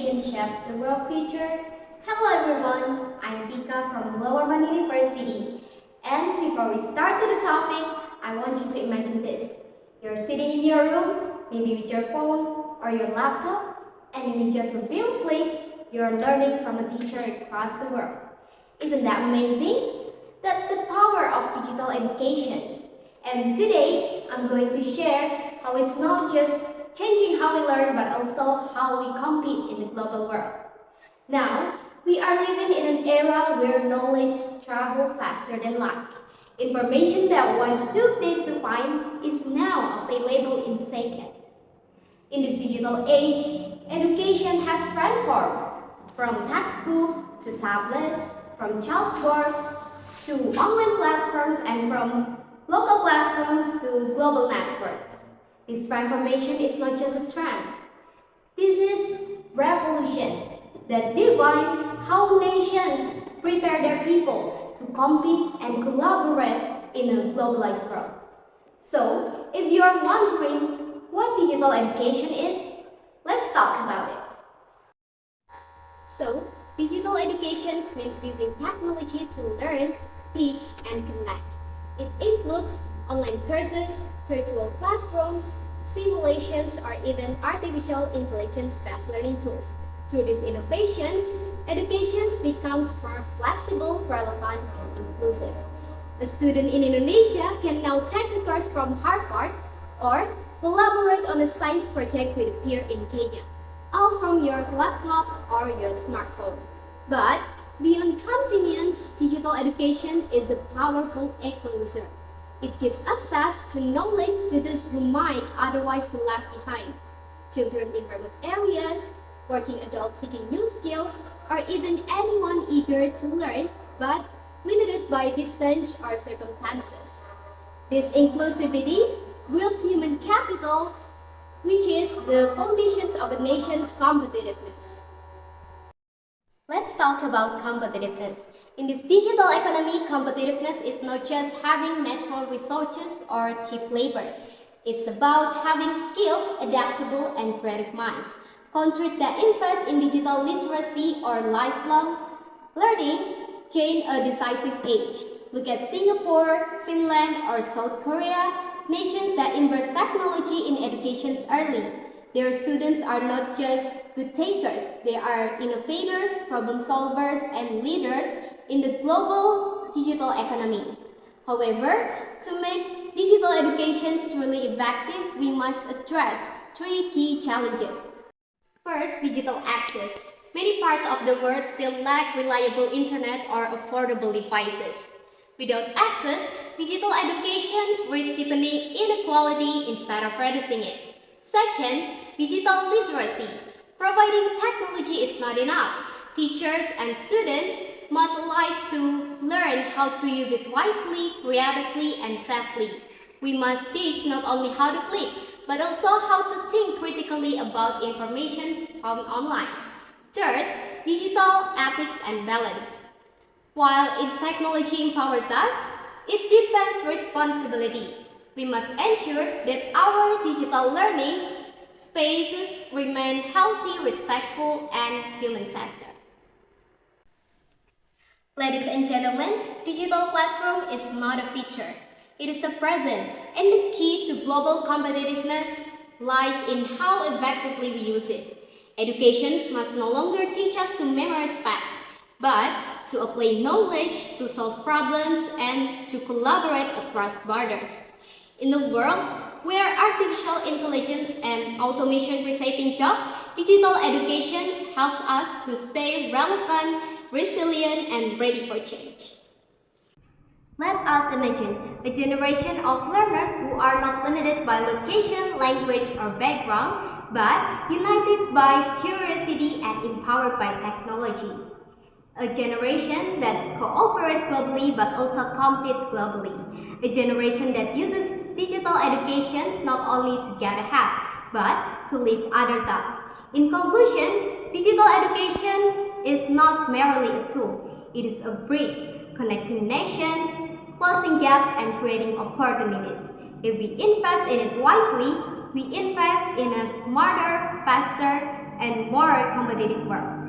education shapes the world future. Hello everyone, I'm Vika from Lowerman University. And before we start to the topic, I want you to imagine this. You're sitting in your room, maybe with your phone or your laptop, and in just a few clicks, you're learning from a teacher across the world. Isn't that amazing? That's the power of digital education. And today, I'm going to share how it's not just changing how we learn, but also how we compete in the global world. Now, we are living in an era where knowledge travels faster than light. Information that once took days to find is now available in seconds. In this digital age, education has transformed from textbook to tablets, from chalkboards to online platforms, and from local classrooms to global networks. This transformation is not just a trend. This is revolution that defines how nations prepare their people to compete and collaborate in a globalized world. So, if you are wondering what digital education is, let's talk about it. So, digital education means using technology to learn, teach, and connect. It includes online courses, virtual classrooms, simulations, or even artificial intelligence-based learning tools. Through these innovations, education becomes more flexible, relevant, and inclusive. A student in Indonesia can now take a course from Harvard or collaborate on a science project with a peer in Kenya, all from your laptop or your smartphone. But beyond convenience, digital education is a powerful equalizer. It gives access to knowledge to those who might otherwise be left behind. Children in remote areas, working adults seeking new skills, or even anyone eager to learn but limited by distance or circumstances. This inclusivity builds human capital, which is the foundations of a nation's competitiveness. Let's talk about competitiveness. In this digital economy, competitiveness is not just having natural resources or cheap labor. It's about having skilled, adaptable, and creative minds. Countries that invest in digital literacy or lifelong learning gain a decisive edge. Look at Singapore, Finland, or South Korea, nations that embrace technology in education early. Their students are not just good takers, they are innovators, problem solvers, and leaders in the global digital economy. However, to make digital education truly effective, we must address three key challenges. First, digital access. Many parts of the world still lack reliable internet or affordable devices. Without access, digital education risks deepening inequality instead of reducing it. Second, digital literacy. Providing technology is not enough. Teachers and students must like to learn how to use it wisely, creatively, and safely. We must teach not only how to click, but also how to think critically about information found online. Third, digital ethics and balance. While technology empowers us, it deepens responsibility. We must ensure that our digital learning spaces remain healthy, respectful, and human-centered. Ladies and gentlemen, digital classroom is not a feature. It is a present, and the key to global competitiveness lies in how effectively we use it. Education must no longer teach us to memorize facts, but to apply knowledge, to solve problems, and to collaborate across borders. In a world where artificial intelligence and automation reshaping jobs, digital education helps us to stay relevant, resilient, and ready for change. Let us imagine a generation of learners who are not limited by location, language, or background, but united by curiosity and empowered by technology. A generation that cooperates globally but also competes globally. A generation that uses digital education not only to get ahead, but to lift others up. In conclusion, digital education is not merely a tool. It is a bridge connecting nations, closing gaps, and creating opportunities. If we invest in it wisely, we invest in a smarter, faster, and more competitive world.